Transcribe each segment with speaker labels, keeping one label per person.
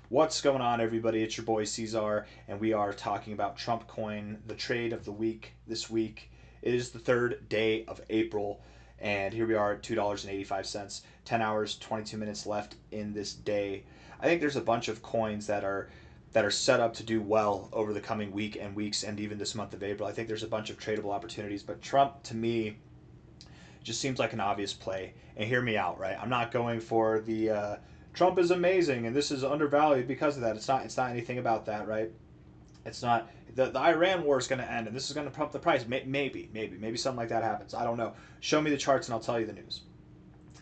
Speaker 1: What's going on, everybody? It's your boy C-Zar, and we are talking about Trumpcoin, the trade of the week this week. It is the third day of April, and here we are at $2.85. 10 hours, 22 minutes left in this day. I think there's a bunch of coins that are set up to do well over the coming week and weeks and even this month of April. I think there's a bunch of tradable opportunities, but Trump, to me, just seems like an obvious play. And hear me out, right? I'm not going for the Trump is amazing and this is undervalued because of that. It's not. It's not anything about that, right? It's not. The Iran war is going to end and this is going to pump the price. Maybe something like that happens. I don't know. Show me the charts and I'll tell you the news.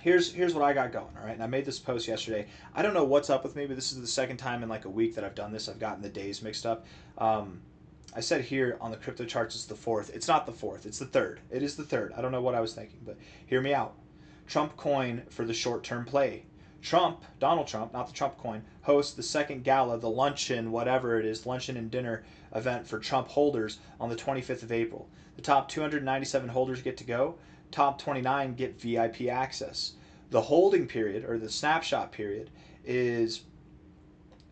Speaker 1: Here's what I got going, all right? And I made this post yesterday. I don't know what's up with me, but this is the second time in like a week that I've done this. I've gotten the days mixed up. I said here on the crypto charts it's the fourth. It's not the fourth. It's the third. It is the third. I don't know what I was thinking, but hear me out. Trump coin for the short-term play. Donald Trump, not the Trump coin, hosts the second gala, the Luncheon, whatever it is, Luncheon and Dinner event for Trump holders on the 25th of April. The top 297 holders get to go. Top 29 get VIP access. The holding period, or the snapshot period, is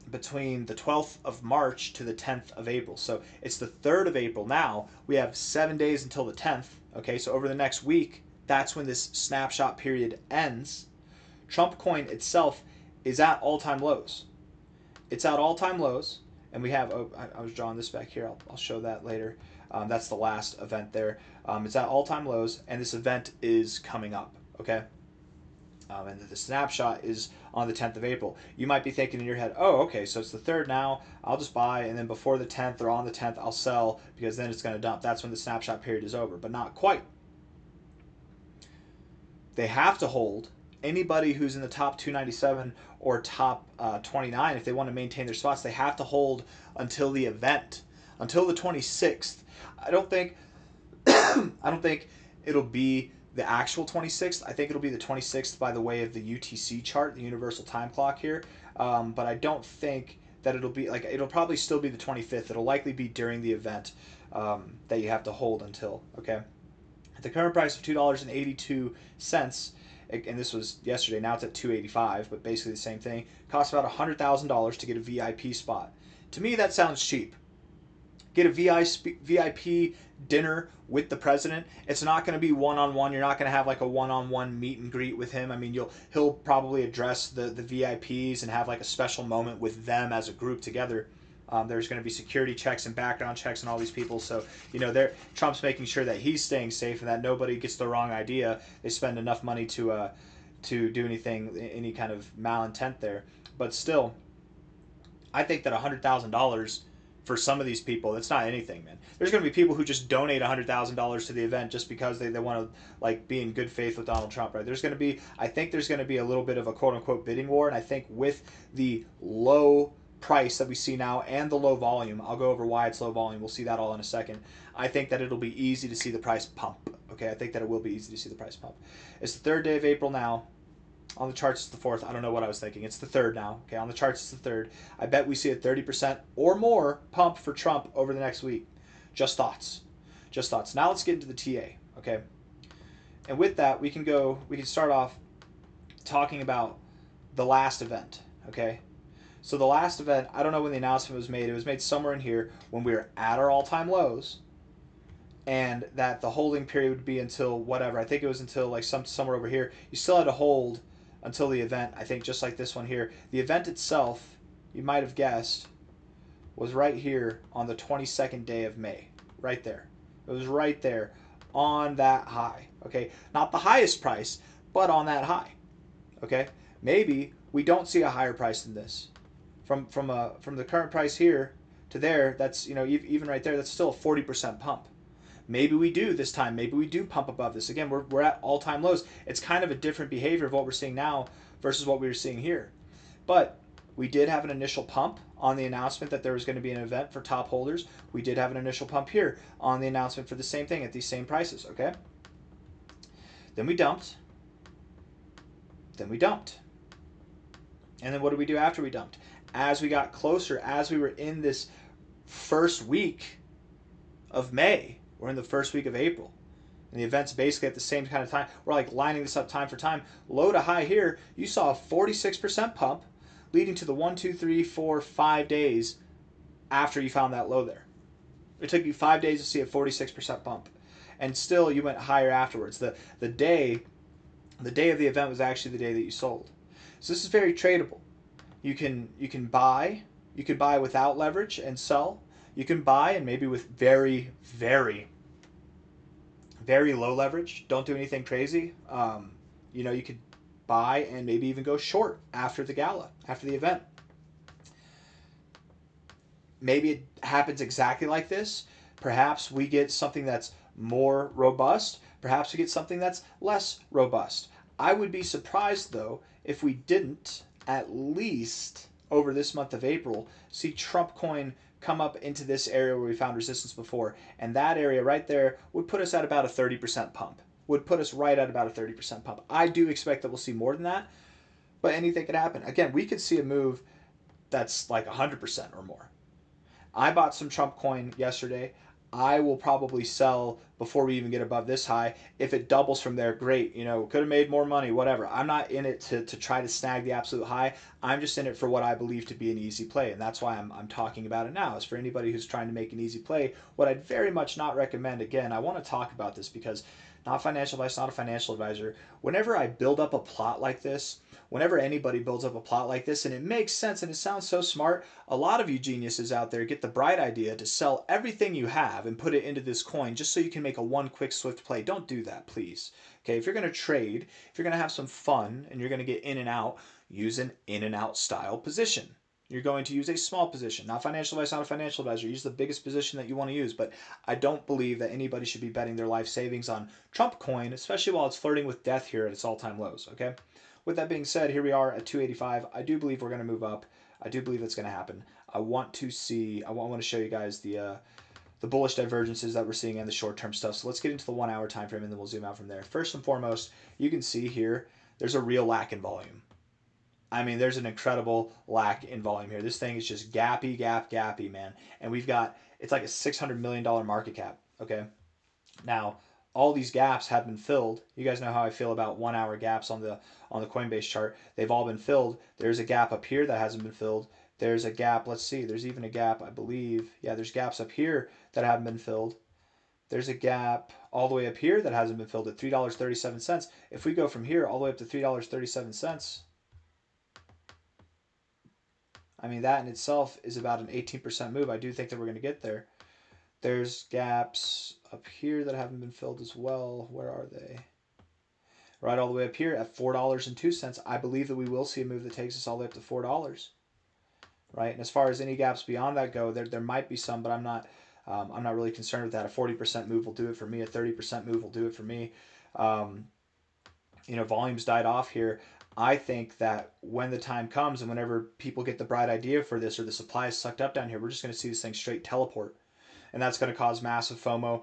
Speaker 1: between the 12th of March to the 10th of April. So it's the 3rd of April now. We have 7 days until the 10th. Okay, so over the next week, that's when this snapshot period ends. Trump coin itself is at all-time lows. It's at all-time lows, and we have, I was drawing this back here. I'll show that later. That's the last event there. It's at all-time lows, and this event is coming up, okay? And the snapshot is on the 10th of April. You might be thinking in your head, oh, okay, so it's the 3rd now. I'll just buy, and then before the 10th or on the 10th, I'll sell because then it's going to dump. That's when the snapshot period is over, but not quite. They have to hold anybody who's in the top 297 or top 29. If they want to maintain their spots, they have to hold until the event, until the 26th. I don't think it'll be the actual 26th. I think it'll be the 26th by the way of the UTC chart, the Universal Time Clock here. But I don't think that it'll be like, it'll probably still be the 25th. It'll likely be during the event that you have to hold until, okay? At the current price of $2.82, and this was yesterday, now it's at $2.85, but basically the same thing, costs about $100,000 to get a VIP spot. To me, that sounds cheap. Get a VIP dinner with the president. It's not going to be one-on-one. You're not going to have like a one-on-one meet and greet with him. I mean, he'll probably address the VIPs and have like a special moment with them as a group together. There's going to be security checks and background checks and all these people. So, you know, Trump's making sure that he's staying safe and that nobody gets the wrong idea. They spend enough money to do any kind of malintent there. But still, I think that $100,000 for some of these people, that's not anything, man. There's going to be people who just donate $100,000 to the event just because they want to like be in good faith with Donald Trump, right? I think there's going to be a little bit of a quote unquote bidding war, and I think with the low price that we see now and the low volume, I'll go over why it's low volume. We'll see that all in a second. I think that it'll be easy to see the price pump. Okay, I think that it will be easy to see the price pump. It's the 3rd day of April now. On the charts, it's the 4th. I don't know what I was thinking. It's the 3rd now. Okay, on the charts, it's the 3rd. I bet we see a 30% or more pump for Trump over the next week. Just thoughts. Just thoughts. Now let's get into the TA. Okay, and with that, we can start off talking about the last event. Okay, so the last event, I don't know when the announcement was made. It was made somewhere in here when we were at our all-time lows, and that the holding period would be until whatever. I think it was until like somewhere over here. You still had to hold until the event, I think, just like this one here. The event itself, you might have guessed, was right here on the 22nd day of May. Right there. It was right there on that high. Okay? Not the highest price, but on that high. Okay? Maybe we don't see a higher price than this. From the current price here to there, that's, you know, even right there, that's still a 40% pump. Maybe we do this time. Maybe we do pump above this. Again, we're at all-time lows. It's kind of a different behavior of what we're seeing now versus what we were seeing here. But we did have an initial pump on the announcement that there was going to be an event for top holders. We did have an initial pump here on the announcement for the same thing at these same prices, okay? Then we dumped. Then we dumped. And then what did we do after we dumped? As we got closer, as we were in this first week of May, we're in the first week of April, and the event's basically at the same kind of time. We're like lining this up time for time. Low to high here, you saw a 46% pump. leading to the 1, 2, 3, 4, 5 days after you found that low there. It took you 5 days to see a 46% bump, and still you went higher afterwards. The day of the event was actually the day that you sold. So this is very tradable. You can buy. You could buy without leverage and sell. You can buy and maybe with very, very, very low leverage. Don't do anything crazy. You could buy and maybe even go short after the gala, after the event. Maybe it happens exactly like this. Perhaps we get something that's more robust. Perhaps we get something that's less robust. I would be surprised, though, if we didn't, at least over this month of April, see Trumpcoin come up into this area where we found resistance before. And that area right there would put us at about a 30% pump. Would put us right at about a 30% pump. I do expect that we'll see more than that, but anything could happen. Again, we could see a move that's like 100% or more. I bought some Trump coin yesterday. I will probably sell before we even get above this high. If it doubles from there, great. Could have made more money, whatever. I'm not in it to try to snag the absolute high. I'm just in it for what I believe to be an easy play. And that's why I'm talking about it now. Is for anybody who's trying to make an easy play, what I'd very much not recommend, again, I want to talk about this because not financial advice, not a financial advisor. Whenever I build up a plot like this, whenever anybody builds up a plot like this, and it makes sense and it sounds so smart, a lot of you geniuses out there get the bright idea to sell everything you have and put it into this coin just so you can make a one quick swift play. Don't do that, please. Okay, if you're going to trade, if you're going to have some fun and you're going to get in and out, use an in and out style position. You're going to use a small position. Not financial advice, not a financial advisor. Use the biggest position that you want to use. But I don't believe that anybody should be betting their life savings on Trump coin, especially while it's flirting with death here at its all-time lows. Okay. With that being said, here we are at 285. I do believe we're going to move up. I do believe it's going to happen. I want to show you guys the bullish divergences that we're seeing and the short-term stuff. So let's get into the 1 hour time frame and then we'll zoom out from there. First and foremost, you can see here there's a real lack in volume. I mean, there's an incredible lack in volume here. This thing is just gappy, man. And it's like a $600 million market cap, okay? Now, all these gaps have been filled. You guys know how I feel about 1 hour gaps on the Coinbase chart. They've all been filled. There's a gap up here that hasn't been filled. There's a gap, let's see, there's even a gap, I believe. Yeah, there's gaps up here that haven't been filled. There's a gap all the way up here that hasn't been filled at $3.37. If we go from here all the way up to $3.37, I mean, that in itself is about an 18% move. I do think that we're going to get there. There's gaps up here that haven't been filled as well. Where are they? Right all the way up here at $4.02. I believe that we will see a move that takes us all the way up to $4. Right? And as far as any gaps beyond that go, there might be some, but I'm not really concerned with that. A 40% move will do it for me. A 30% move will do it for me. Volume's died off here. I think that when the time comes and whenever people get the bright idea for this or the supply is sucked up down here, we're just going to see this thing straight teleport. And that's going to cause massive FOMO.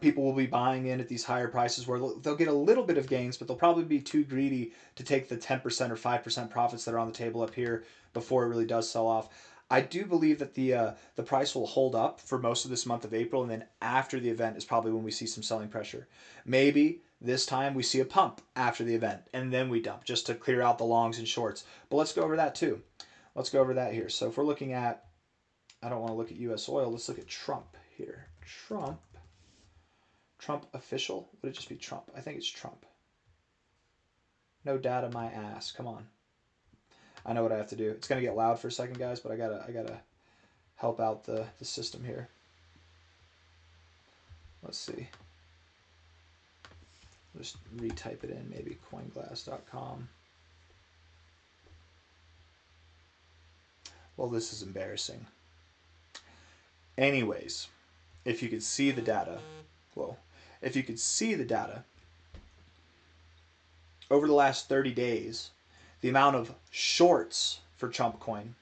Speaker 1: People will be buying in at these higher prices where they'll get a little bit of gains, but they'll probably be too greedy to take the 10% or 5% profits that are on the table up here before it really does sell off. I do believe that the price will hold up for most of this month of April, and then after the event is probably when we see some selling pressure. Maybe this time we see a pump after the event, and then we dump just to clear out the longs and shorts. But let's go over that too. Let's go over that here. So if we're looking at, I don't want to look at U.S. oil. Let's look at Trump here. Trump official? Would it just be Trump? I think it's Trump. No data, my ass. Come on. I know what I have to do. It's gonna get loud for a second, guys, but I gotta help out the system here. Let's see. Just retype it in, maybe coinglass.com. Well, this is embarrassing. Anyways, if you could see the data, if you could see the data, over the last 30 days, the amount of shorts for Trump coin,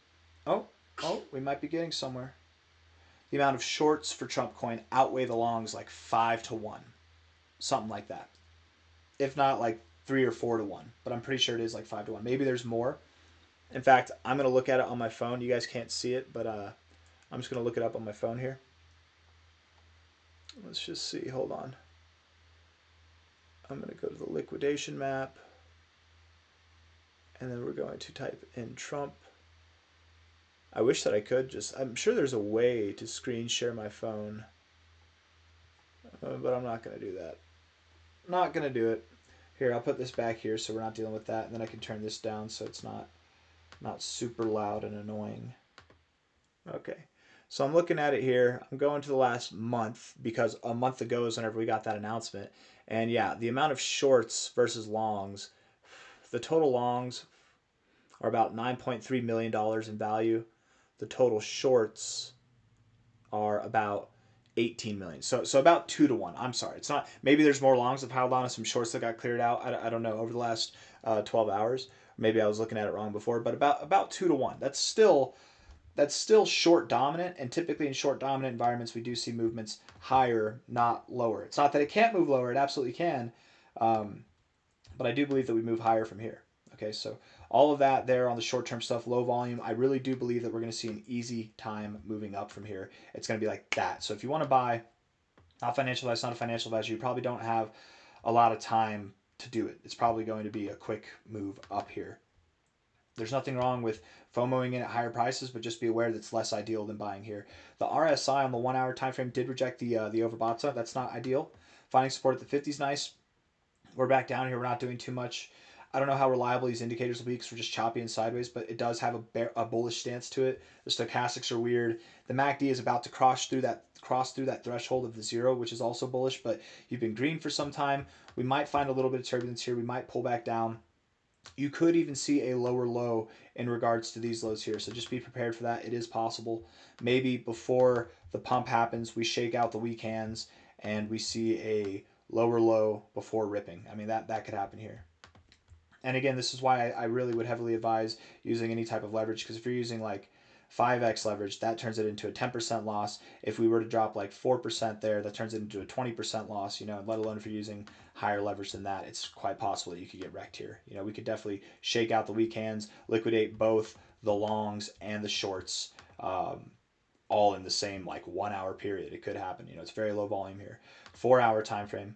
Speaker 1: we might be getting somewhere. The amount of shorts for Trump coin outweigh the longs like 5-1, something like that. If not like 3 or 4-1, but I'm pretty sure it is like 5-1. Maybe there's more. In fact, I'm going to look at it on my phone. You guys can't see it, but I'm just going to look it up on my phone here. Let's just see. Hold on. I'm going to go to the liquidation map. And then we're going to type in Trump. I wish that I could I'm sure there's a way to screen share my phone, but I'm not going to do that. Not going to do it. Here, I'll put this back here so we're not dealing with that, and then I can turn this down so it's not super loud and annoying. Okay, so I'm looking at it here. I'm going to the last month because a month ago is whenever we got that announcement. And yeah, the amount of shorts versus longs, the total longs are about $9.3 million in value. The total shorts are about 18 million. So about 2 to 1. I'm sorry. It's not, maybe there's more longs that piled on and some shorts that got cleared out. I don't know over the last 12 hours. Maybe I was looking at it wrong before, but about 2 to 1. That's still short dominant, and typically in short dominant environments we do see movements higher, not lower. It's not that it can't move lower, it absolutely can, but I do believe that we move higher from here. Okay, so all of that there on the short-term stuff, low volume. I really do believe that we're going to see an easy time moving up from here. It's going to be like that. So if you want to buy, not financial advice, not a financial advisor, you probably don't have a lot of time to do it. It's probably going to be a quick move up here. There's nothing wrong with FOMOing in at higher prices, but just be aware that it's less ideal than buying here. The RSI on the 1 hour time frame did reject the overbought zone. That's not ideal. Finding support at the 50 is nice. We're back down here. We're not doing too much. I don't know how reliable these indicators will be because we're just choppy and sideways, but it does have a bullish stance to it. The stochastics are weird. The MACD is about to cross through that threshold of the 0, which is also bullish, but you've been green for some time. We might find a little bit of turbulence here. We might pull back down. You could even see a lower low in regards to these lows here, so just be prepared for that. It is possible. Maybe before the pump happens, we shake out the weak hands and we see a lower low before ripping. I mean, that could happen here. And again, this is why I really would heavily advise using any type of leverage, because if you're using like 5x leverage, that turns it into a 10% loss. If we were to drop like 4% there, that turns it into a 20% loss, let alone if you're using higher leverage than that, it's quite possible that you could get wrecked here. We could definitely shake out the weak hands, liquidate both the longs and the shorts, all in the same like 1 hour period. It could happen. It's very low volume here. 4 hour time frame.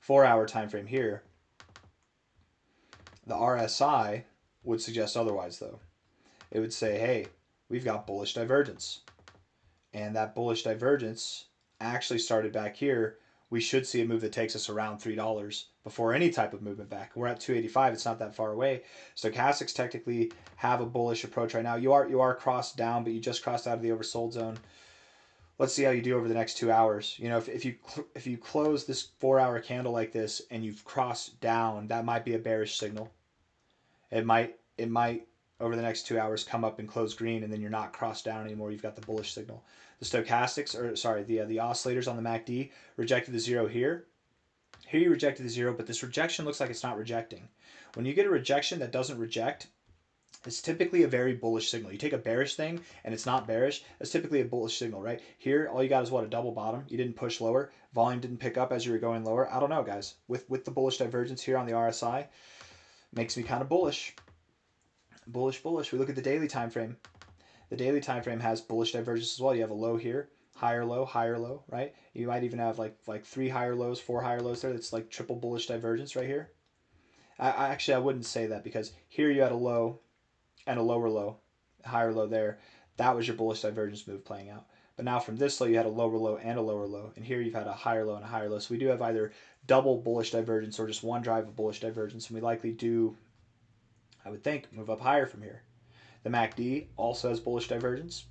Speaker 1: 4 hour time frame here. The RSI would suggest otherwise, though. It would say, hey, we've got bullish divergence. And that bullish divergence actually started back here. We should see a move that takes us around $3 before any type of movement back. We're at 285. It's not that far away. Stochastics technically have a bullish approach right now. You are crossed down, but you just crossed out of the oversold zone. Let's see how you do over the next 2 hours. If you close this 4 hour candle like this and you've crossed down, that might be a bearish signal. It might over the next 2 hours come up and close green, and then you're not crossed down anymore. You've got the bullish signal. The stochastics, or sorry, the oscillators on the MACD rejected the 0 here. Here you rejected the 0, but this rejection looks like it's not rejecting. When you get a rejection that doesn't reject, it's typically a very bullish signal. You take a bearish thing and it's not bearish, that's typically a bullish signal, right? Here, all you got is what, a double bottom. You didn't push lower. Volume didn't pick up as you were going lower. I don't know, guys. With the bullish divergence here on the RSI, makes me kind of bullish. Bullish. We look at the daily time frame. The daily time frame has bullish divergence as well. You have a low here, higher low, right? You might even have like 3 higher lows, 4 higher lows there. That's like triple bullish divergence right here. I wouldn't say that, because here you had a low and a lower low, higher low there. That was your bullish divergence move playing out. But now from this low, you had a lower low and a lower low. And here you've had a higher low and a higher low. So we do have either double bullish divergence or just one drive of bullish divergence. And we likely do, I would think, move up higher from here. The MACD also has bullish divergence.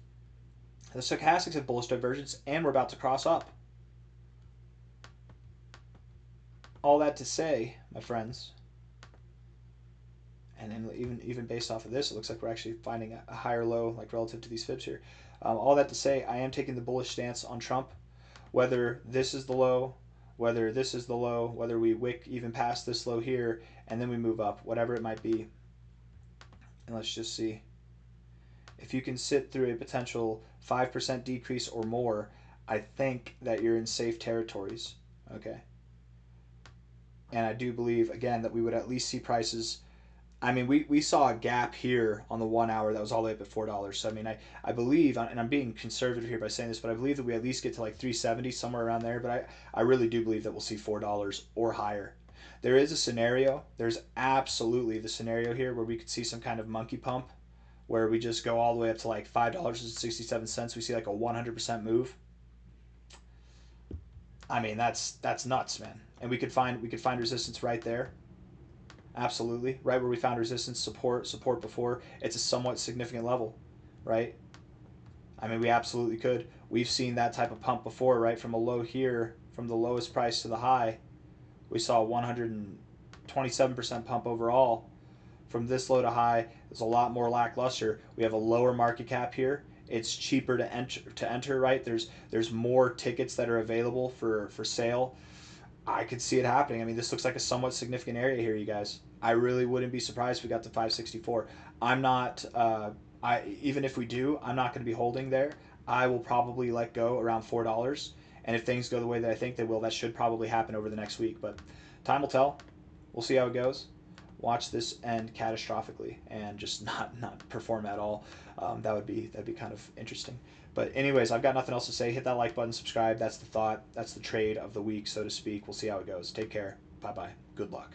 Speaker 1: The stochastics have bullish divergence, and we're about to cross up. All that to say, my friends, and then even based off of this, it looks like we're actually finding a higher low, like relative to these fibs here. All that to say, I am taking the bullish stance on Trump. Whether this is the low, whether this is the low, whether we wick even past this low here, and then we move up, whatever it might be. And let's just see. If you can sit through a potential 5% decrease or more, I think that you're in safe territories. Okay. And I do believe, again, that we would at least see prices I mean, we saw a gap here on the 1 hour that was all the way up at $4. So I mean, I believe, and I'm being conservative here by saying this, but I believe that we at least get to like 370 somewhere around there. But I really do believe that we'll see $4 or higher. There is a scenario. There's absolutely the scenario here where we could see some kind of monkey pump, where we just go all the way up to like $5.67. We see like a 100% move. I mean, that's nuts, man. And we could find resistance right there. Absolutely, right where we found resistance, support before. It's a somewhat significant level, right? I mean, we absolutely could. We've seen that type of pump before, right? From a low here, from the lowest price to the high, we saw a 127% pump overall. From this low to high, it's a lot more lackluster. We have a lower market cap here. It's cheaper to enter, right? There's more tickets that are available for sale. I could see it happening. I mean, this looks like a somewhat significant area here, you guys. I really wouldn't be surprised if we got to 564. I'm not. Even if we do, I'm not going to be holding there. I will probably let go around $4, and if things go the way that I think they will, that should probably happen over the next week. But time will tell. We'll see how it goes. Watch this end catastrophically and just not perform at all. That'd be kind of interesting. But anyways, I've got nothing else to say. Hit that like button, subscribe. That's the thought. That's the trade of the week, so to speak. We'll see how it goes. Take care. Bye bye. Good luck.